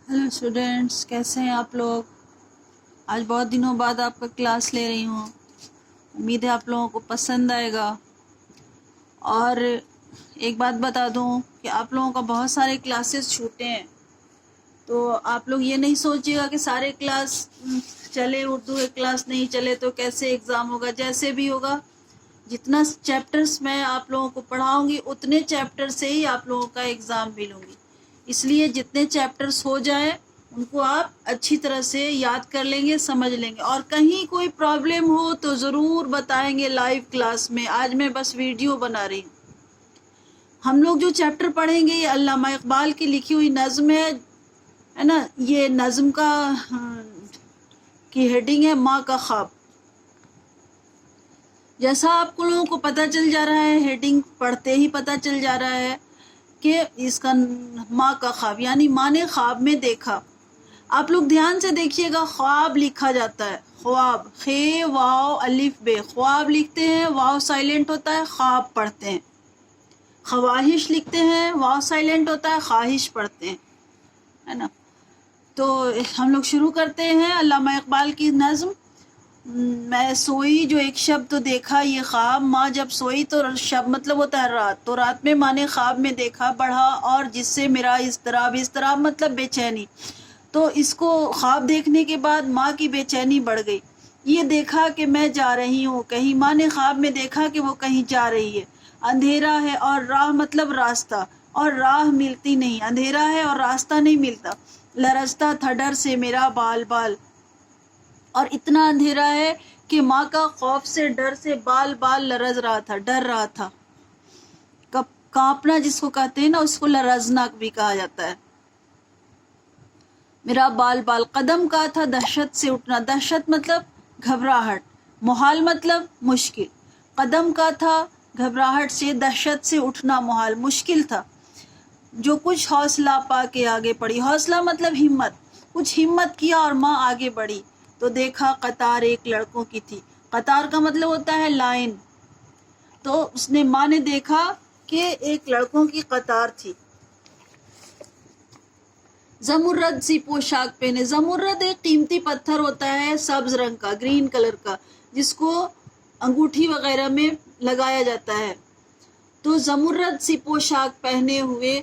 Hello students, कैसे हैं आप लोग। आज बहुत दिनों बाद आपका क्लास ले रही हूँ। उम्मीद है आप लोगों को पसंद आएगा। और एक बात बता दूँ कि आप लोगों का बहुत सारे क्लासेस छूटे हैं, तो आप लोग ये नहीं सोचिएगा कि सारे क्लास चले, उर्दू के क्लास नहीं चले तो कैसे एग्ज़ाम होगा। जैसे भी होगा, जितना चैप्टर्स मैं आप लोगों को पढ़ाऊँगी उतने चैप्टर से ही आप लोगों का एग्ज़ाम भी लूँगी। इसलिए जितने चैप्टर्स हो जाए उनको आप अच्छी तरह से याद कर लेंगे, समझ लेंगे। और कहीं कोई प्रॉब्लम हो तो ज़रूर बताएंगे लाइव क्लास में। आज मैं बस वीडियो बना रही हूँ। हम लोग जो चैप्टर पढ़ेंगे ये अल्लामा इकबाल की लिखी हुई नज़्म है ना। ये नज़्म का की हेडिंग है माँ का ख्वाब। जैसा आपको लोगों को पता चल जा रहा है, हेडिंग पढ़ते ही पता चल जा रहा है कि इसका माँ का ख्वाब यानी माँ ने ख्वाब में देखा। आप लोग ध्यान से देखिएगा, ख्वाब लिखा जाता है, ख्वाब, खे वाव अलिफ बे, ख्वाब लिखते हैं, वाव साइलेंट होता है, ख्वाब पढ़ते हैं। ख्वाहिश लिखते हैं, वाव साइलेंट होता है, ख्वाहिश पढ़ते हैं, है ना। तो हम लोग शुरू करते हैं अल्लामा इकबाल की नज़्म। मैं सोई जो एक शब तो देखा ये ख्वाब, माँ जब सोई तो शब मतलब होता है रात, तो रात में माँ ने ख्वाब में देखा बढ़ा और जिससे मेरा इज़्तिराब, इज़्तिराब मतलब बेचैनी। तो इसको ख्वाब देखने के बाद माँ की बेचैनी बढ़ गई। ये देखा कि मैं जा रही हूँ कहीं, माँ ने ख्वाब में देखा कि वो कहीं जा रही है। अंधेरा है और राह मतलब रास्ता, और राह मिलती नहीं, अंधेरा है और रास्ता नहीं मिलता। लरजता था डर से मेरा बाल बाल, और इतना अंधेरा है कि माँ का खौफ से, डर से बाल बाल लरज रहा था, डर रहा था। कांपना जिसको कहते हैं ना, उसको लरजना भी कहा जाता है। मेरा बाल बाल, कदम का था दहशत से उठना, दहशत मतलब घबराहट, मुहाल मतलब मुश्किल। कदम का था घबराहट से, दहशत से उठना मुहाल, मुश्किल था। जो कुछ हौसला पा के आगे बढ़ी, हौसला मतलब हिम्मत, कुछ हिम्मत किया और माँ आगे बढ़ी। तो देखा कतार एक लड़कों की थी, कतार का मतलब होता है लाइन। तो उसने, माँ ने देखा कि एक लड़कों की कतार थी। जमुर्रद सी पोशाक पहने, जमुर्रद एक कीमती पत्थर होता है सब्ज रंग का, ग्रीन कलर का, जिसको अंगूठी वगैरह में लगाया जाता है। तो जमुर्रद सी पोशाक पहने हुए,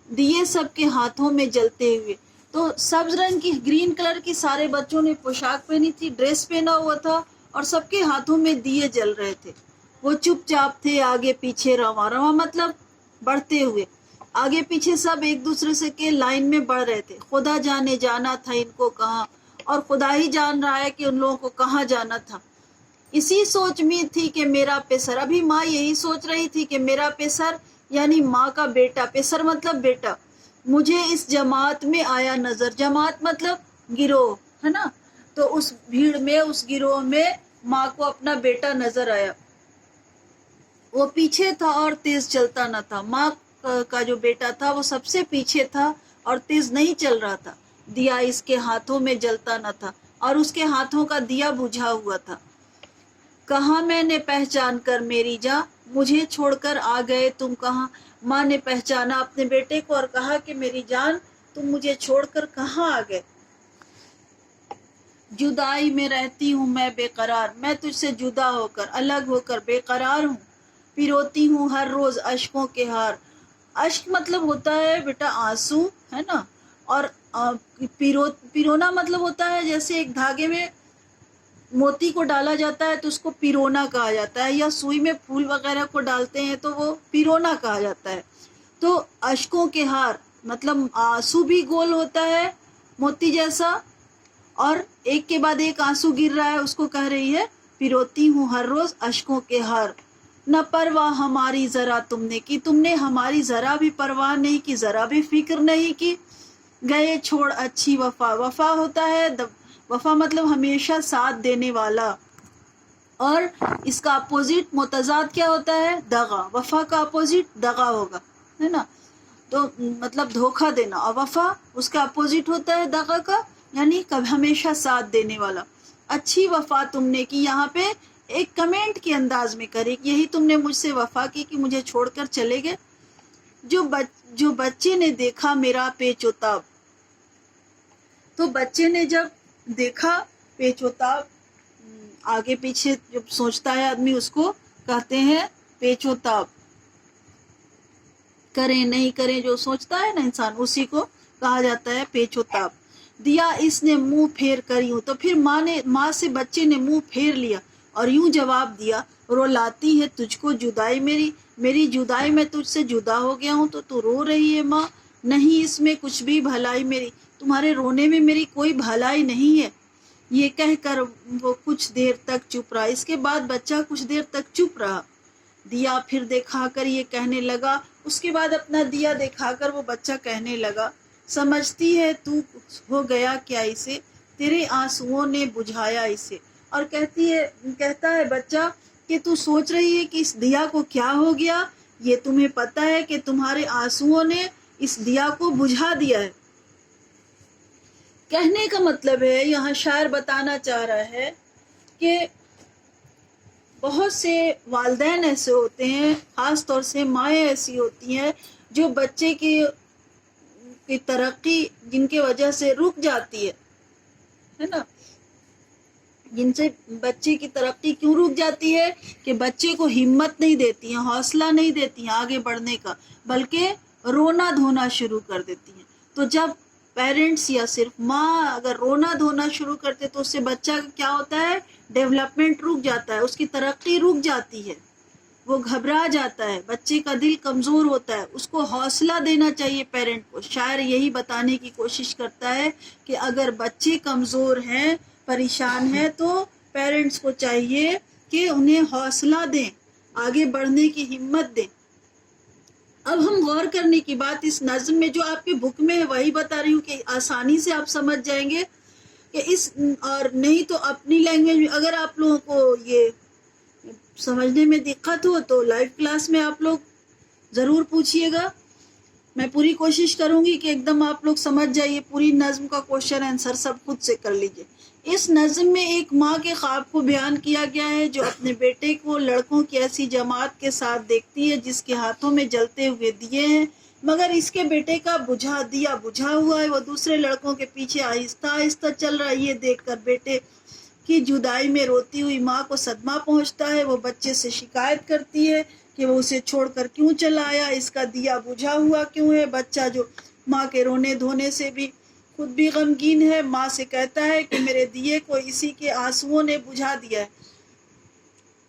दिए सबके हाथों में जलते हुए। तो सब्ज रंग की, ग्रीन कलर की सारे बच्चों ने पोशाक पहनी थी, ड्रेस पहना हुआ था, और सबके हाथों में दिए जल रहे थे। वो चुपचाप थे आगे पीछे रवा, रवा मतलब बढ़ते हुए, आगे पीछे सब एक दूसरे से के लाइन में बढ़ रहे थे। खुदा जाने जाना था इनको कहाँ, और खुदा ही जान रहा है कि उन लोगों को कहाँ जाना था। इसी सोच में थी कि मेरा पेसर, अभी माँ यही सोच रही थी कि मेरा पेसर यानी माँ का बेटा, पेसर मतलब बेटा, मुझे इस जमात में आया नजर, जमात मतलब गिरोह, है ना। तो उस भीड़ में, उस गिरोह में माँ को अपना बेटा नजर आया। वो पीछे था और तेज चलता न था, माँ का जो बेटा था वो सबसे पीछे था और तेज नहीं चल रहा था। दिया इसके हाथों में जलता न था और उसके हाथों का दिया बुझा हुआ था। कहा मैंने पहचान कर मेरी जान, मुझे छोड़कर आ गए तुम कहाँ। माँ ने पहचाना अपने बेटे को और कहा कि मेरी जान, तुम मुझे छोड़कर कहाँ आ गए। जुदाई में रहती हूँ मैं बेकरार, मैं तुझसे जुदा होकर, अलग होकर बेकरार हूँ। पिरोती हूँ हर रोज अश्कों के हार, अश्क मतलब होता है बेटा आंसू, है ना। और पिरोना मतलब होता है जैसे एक धागे में मोती को डाला जाता है तो उसको पिरोना कहा जाता है, या सुई में फूल वगैरह को डालते हैं तो वो पिरोना कहा जाता है। तो अश्कों के हार मतलब आंसू भी गोल होता है मोती जैसा, और एक के बाद एक आंसू गिर रहा है, उसको कह रही है पिरोती हूँ हर रोज अश्कों के हार। न परवाह हमारी जरा तुमने की, तुमने हमारी जरा भी परवाह नहीं की, जरा भी फिक्र नहीं की। गए छोड़ अच्छी वफा, वफा होता है वफा मतलब हमेशा साथ देने वाला, और इसका अपोजिट मुतजाद क्या होता है, दगा। वफा का अपोजिट दगा होगा, है ना। तो मतलब धोखा देना, और वफा उसका अपोजिट होता है दगा का, यानी कभी हमेशा साथ देने वाला। अच्छी वफा तुमने की, यहाँ पे एक कमेंट के अंदाज में करे, यही तुमने मुझसे वफा की कि मुझे छोड़कर चले गए। जो बच्चे ने देखा मेरा पेचोताब, تو بچے نے جب دیکھا پیچوتاب، آگے پیچھے جب سوچتا ہے آدمی اس کو کہتے ہیں پیچوتاب، کریں نہیں کریں جو سوچتا ہے نا انسان اسی کو کہا جاتا ہے پیچوتاب۔ دیا اس نے منہ پھیر کر یوں، تو پھر ماں سے بچے نے منہ پھیر لیا اور یوں جواب دیا، رولاتی ہے تجھ کو جدائی میری جدائی میں تجھ سے جدا ہو گیا ہوں تو رو رہی ہے ماں، نہیں اس میں کچھ بھی بھلائی میری، تمہارے رونے میں میری کوئی بھلائی نہیں ہے۔ یہ کہہ کر وہ کچھ دیر تک چپ رہا، اس کے بعد بچہ کچھ دیر تک چپ رہا۔ دیا پھر دکھا کر یہ کہنے لگا، اس کے بعد اپنا دیا دکھا کر وہ بچہ کہنے لگا، سمجھتی ہے تو ہو گیا کیا اسے، تیرے آنسوؤں نے بجھایا اسے۔ اور کہتا ہے بچہ کہ تو سوچ رہی ہے کہ اس دیا کو کیا ہو گیا، یہ تمہیں پتہ ہے کہ تمہارے آنسوؤں نے اس دیا کو بجھا دیا ہے۔ کہنے کا مطلب ہے، یہاں شاعر بتانا چاہ رہا ہے کہ بہت سے والدین ایسے ہوتے ہیں، خاص طور سے مائیں ایسی ہوتی ہیں جو بچے کی ترقی جن کی وجہ سے رک جاتی ہے نا، جن سے بچے کی ترقی کیوں رک جاتی ہے کہ بچے کو ہمت نہیں دیتی ہیں، حوصلہ نہیں دیتی ہیں آگے بڑھنے کا، بلکہ رونا دھونا شروع کر دیتی ہیں۔ تو جب پیرنٹس یا صرف ماں اگر رونا دھونا شروع کرتے تو اس سے بچہ کیا ہوتا ہے، ڈیولپمنٹ رک جاتا ہے، اس کی ترقی رک جاتی ہے، وہ گھبرا جاتا ہے، بچے کا دل کمزور ہوتا ہے، اس کو حوصلہ دینا چاہیے پیرنٹ کو۔ شاعر یہی بتانے کی کوشش کرتا ہے کہ اگر بچے کمزور ہیں، پریشان ہیں، تو پیرنٹس کو چاہیے کہ انہیں حوصلہ دیں، آگے بڑھنے کی ہمت دیں۔ اب ہم غور کرنے کی بات اس نظم میں جو آپ کے بک میں ہے وہی بتا رہی ہوں کہ آسانی سے آپ سمجھ جائیں گے کہ اور نہیں تو اپنی لینگویج میں اگر آپ لوگوں کو یہ سمجھنے میں دقت ہو تو لائیو کلاس میں آپ لوگ ضرور پوچھیے گا، میں پوری کوشش کروں گی کہ ایک دم آپ لوگ سمجھ جائیے، پوری نظم کا کوشچن آنسر سب خود سے کر لیجئے۔ اس نظم میں ایک ماں کے خواب کو بیان کیا گیا ہے جو اپنے بیٹے کو لڑکوں کی ایسی جماعت کے ساتھ دیکھتی ہے جس کے ہاتھوں میں جلتے ہوئے دیے ہیں، مگر اس کے بیٹے کا دیا بجھا ہوا ہے، وہ دوسرے لڑکوں کے پیچھے آہستہ آہستہ چل رہا ہے۔ یہ دیکھ کر بیٹے کی جدائی میں روتی ہوئی ماں کو صدمہ پہنچتا ہے، وہ بچے سے شکایت کرتی ہے کہ وہ اسے چھوڑ کر کیوں چلا آیا، اس کا دیا بجھا ہوا کیوں ہے۔ بچہ جو ماں کے رونے دھونے سے بھی خود بھی غمگین ہے، ماں سے کہتا ہے کہ میرے دیے کو اسی کے آنسوؤں نے بجھا دیا ہے۔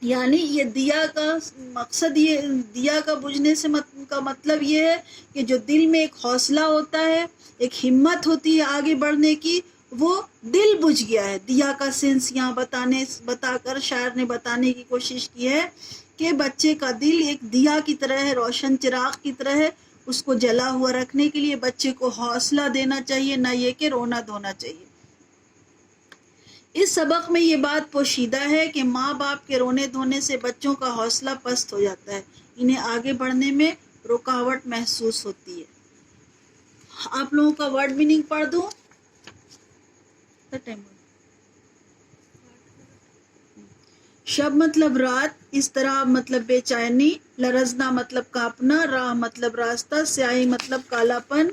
یعنی یہ دیا کا مقصد، یہ دیا کا بجھنے سے کا مطلب یہ ہے کہ جو دل میں ایک حوصلہ ہوتا ہے، ایک ہمت ہوتی ہے آگے بڑھنے کی، وہ دل بجھ گیا ہے۔ دیا کا سینس یہاں بتا کر شاعر نے بتانے کی کوشش کی ہے کہ بچے کا دل ایک دیا کی طرح ہے، روشن چراغ کی طرح ہے، اس کو جلا ہوا رکھنے کے لیے بچے کو حوصلہ دینا چاہیے، نہ یہ کہ رونا دھونا چاہیے۔ اس سبق میں یہ بات پوشیدہ ہے کہ ماں باپ کے رونے دھونے سے بچوں کا حوصلہ پست ہو جاتا ہے، انہیں آگے بڑھنے میں رکاوٹ محسوس ہوتی ہے۔ آپ لوگوں کا ورڈ میننگ پڑھ دوں؟ شب مطلب رات، اضطراب مطلب بے چینی، لرزنا مطلب کانپنا، راہ مطلب راستہ، سیاہی مطلب کالا پن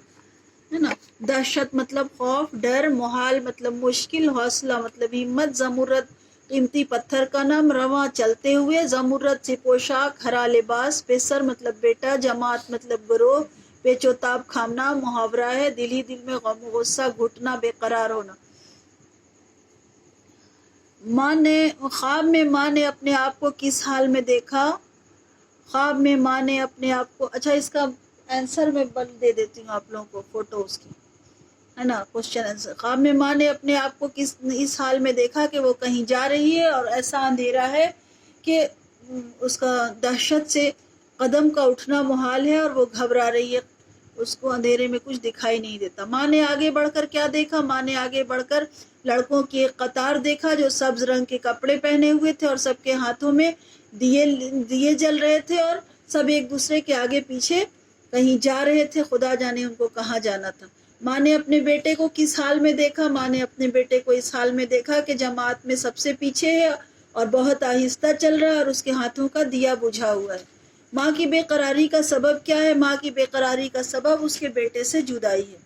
ہے نا، دہشت مطلب خوف ڈر، محال مطلب مشکل، حوصلہ مطلب ہمت، زمرد قیمتی پتھر کا نام، رواں چلتے ہوئے، زمرد سے پوشاک، ہرا لباس، پیسر مطلب بیٹا، جماعت مطلب گروہ، پیچوتاب کھامنا محاورہ ہے، دل ہی دل میں غم و غصہ گھٹنا، بے قرار ہونا۔ خواب میں ماں نے اپنے آپ کو کس حال میں دیکھا، خواب میں ماں نے اپنے آپ کو، اچھا اس کا آنسر میں دے دیتی ہوں آپ لوگوں کو، فوٹو اس کی ہے نا، کوشچن آنسر۔ خواب میں ماں نے اپنے آپ کو اس حال میں دیکھا کہ وہ کہیں جا رہی ہے اور ایسا اندھیرا ہے کہ اس کا دہشت سے قدم کا اٹھنا محال ہے اور وہ گھبرا رہی ہے، اس کو اندھیرے میں کچھ دکھائی نہیں دیتا۔ ماں نے آگے بڑھ کر کیا دیکھا، ماں نے آگے بڑھ کر لڑکوں کی ایک قطار دیکھا جو سبز رنگ کے کپڑے پہنے ہوئے تھے اور سب کے ہاتھوں میں دیے جل رہے تھے اور سب ایک دوسرے کے آگے پیچھے کہیں جا رہے تھے، خدا جانے ان کو کہاں جانا تھا۔ ماں نے اپنے بیٹے کو کس حال میں دیکھا، ماں نے اپنے بیٹے کو اس حال میں دیکھا کہ جماعت میں سب سے پیچھے ہے اور بہت آہستہ چل رہا ہے اور اس کے ہاتھوں کا دیا بجھا ہوا ہے۔ ماں کی بے قراری کا سبب کیا ہے؟ ماں کی بے قراری کا سبب اس کے بیٹے سے جدائی ہے۔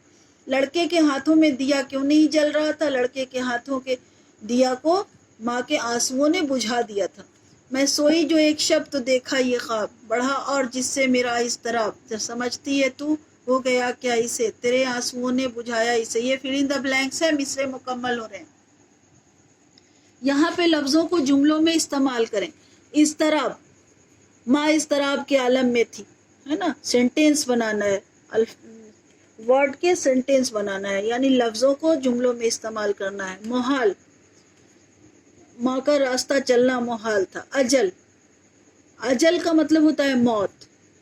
लड़के के हाथों में दिया क्यों नहीं जल रहा था? लड़के के हाथों के दिया को माँ के आंसुओं ने बुझा दिया था। मैं सोई जो एक शब तो देखा ये ख्वाब, बढ़ा और जिससे मेरा इज़्तिराब, जब समझती है तू हो गया क्या इसे, तेरे आंसुओं ने बुझाया इसे। ये फिल इन द ब्लैंक्स है, मिसरे मुकम्मल हो रहे हैं। यहाँ पे लफ्ज़ों को जुमलों में इस्तेमाल करें। इज़्तिराब, माँ इज़्तिराब के आलम में थी, है ना। सेंटेंस बनाना है, वर्ड के सेंटेंस बनाना है, यानी लफ्ज़ों को जुमलों में इस्तेमाल करना है। मुहाल, माँ का रास्ता चलना मुहाल था। अजल, अजल का मतलब होता है मौत,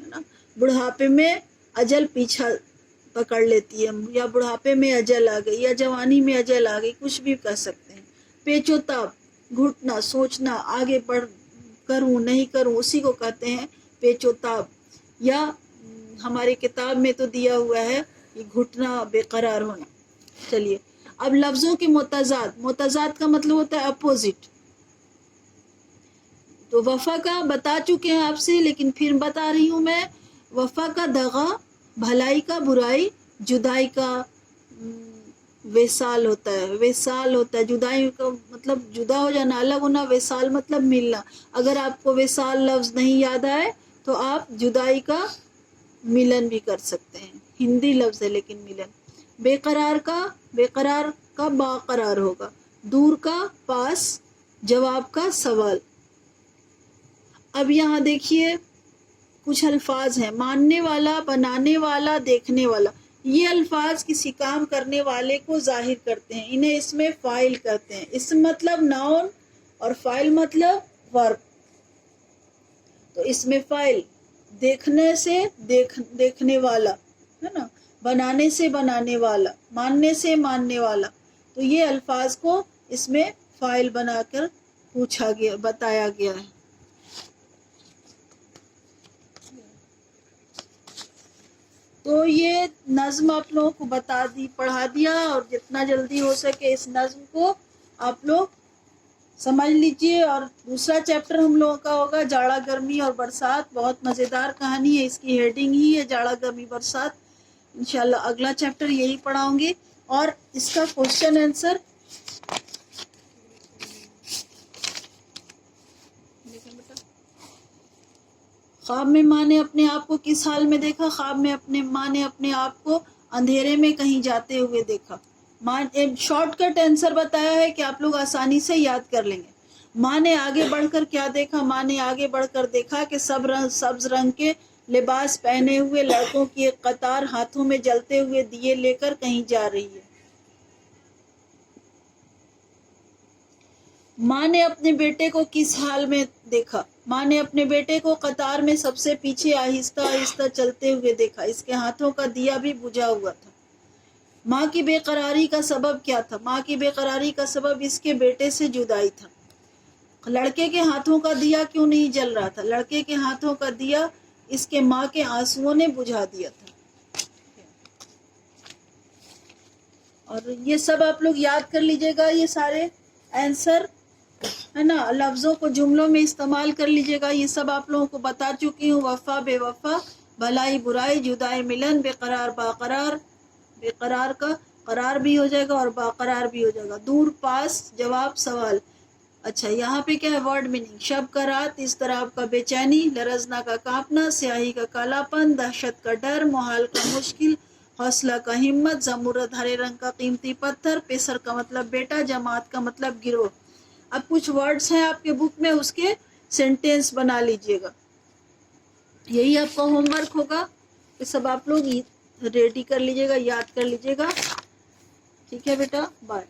है ना। बुढ़ापे में अजल पीछा पकड़ लेती है, या बुढ़ापे में अजल आ गई, या जवानी में अजल आ गई, कुछ भी कह सकते हैं। पेचोताब, घुटना, सोचना, आगे बढ़ करूँ नहीं करूँ, उसी को कहते हैं पेचोताब। या हमारी किताब में तो दिया हुआ है कि घुटना, बेकरार होना। चलिए अब लफ्ज़ों के मुतज़ाद, मुतज़ाद का मतलब होता है अपोजिट। तो वफ़ा का बता चुके हैं आपसे, लेकिन फिर बता रही हूँ मैं। वफ़ा का दगा, भलाई का बुराई, जुदाई का वेसाल होता है। वेसाल होता है, जुदाई का मतलब जुदा हो जाना, अलग होना। वेसाल मतलब मिलना। अगर आपको वेसाल लफ्ज़ नहीं याद आए तो आप जुदाई का मिलन भी कर सकते हैं, हिंदी लफ्ज़ है लेकिन मिलन। बेकरार का बाकरार होगा। दूर का पास, जवाब का सवाल। अब यहाँ देखिए कुछ अल्फाज हैं। मानने वाला, बनाने वाला, देखने वाला। ये अल्फाज किसी काम करने वाले को जाहिर करते हैं, इन्हें इसमें फ़ाइल करते हैं। इसम मतलब नाउन और फ़ाइल मतलब वर्ब। तो इसमें फ़ाइल, देखने से देखने वाला, है ना। बनाने से बनाने वाला, मानने से मानने वाला। तो ये अल्फाज को इसमें फ़ाइल बनाकर पूछा गया, बताया गया है। तो ये नज़्म आप लोगों को पढ़ा दिया, और जितना जल्दी हो सके इस नज़्म को आप लोग समझ लीजिए। और दूसरा चैप्टर हम लोगों का होगा जाड़ा, गर्मी और बरसात। बहुत मज़ेदार कहानी है, इसकी हेडिंग ही है जाड़ा, गर्मी, बरसात। इंशाल्लाह अगला चैप्टर यही पढ़ाऊंगी, और इसका क्वेश्चन आंसर ख्वाब में माँ ने अपने आप को किस हाल में देखा? ख्वाब में माँ ने अपने आप को अंधेरे में कहीं जाते हुए देखा। माँ, एक शॉर्टकट आंसर बताया है कि आप लोग आसानी से याद कर लेंगे। माँ ने आगे बढ़कर क्या देखा? माँ ने आगे बढ़कर देखा कि सब्ज रंग के लिबास पहने हुए लड़कों की एक कतार हाथों में जलते हुए दिए लेकर कहीं जा रही है। माँ ने अपने बेटे को किस हाल में देखा? माँ ने अपने बेटे को कतार में सबसे पीछे आहिस्ता आहिस्ता चलते हुए देखा। इसके हाथों का दिया भी बुझा हुआ था। माँ की बेकरारी का सबब क्या था? माँ की बेकरारी का सबब इसके बेटे से जुदाई था। लड़के के हाथों का दिया क्यों नहीं जल रहा था? लड़के के हाथों का दिया इसके माँ के आंसुओं ने बुझा दिया था। और ये सब आप लोग याद कर लीजिएगा, ये सारे आंसर, है ना। लफ्ज़ों को जुमलों में इस्तेमाल कर लीजिएगा। ये सब आप लोगों को बता चुकी हूँ। वफ़ा, बेवफ़ा, भलाई, बुराई, जुदाई, मिलन, बेकरार, बाकरार। बेकरार का करार भी हो जाएगा और बाकरार भी हो जाएगा। दूर, पास, जवाब, सवाल। अच्छा, यहाँ पे क्या है? Word meaning. शब का रात, इज़्तिराब का बेचैनी, लरजना का कांपना, स्याही का कालापन, दहशत का डर, मुहाल का मुश्किल, हौसला का हिम्मत, जमुरद हरे रंग का कीमती पत्थर, पेसर का मतलब बेटा, जमात का मतलब गिरोह। अब कुछ वर्ड्स हैं आपके बुक में, उसके सेंटेंस बना लीजिएगा। यही आपका होमवर्क होगा। ये सब आप लोग रेडी कर लीजिएगा, याद कर लीजिएगा। ठीक है बेटा, बाय।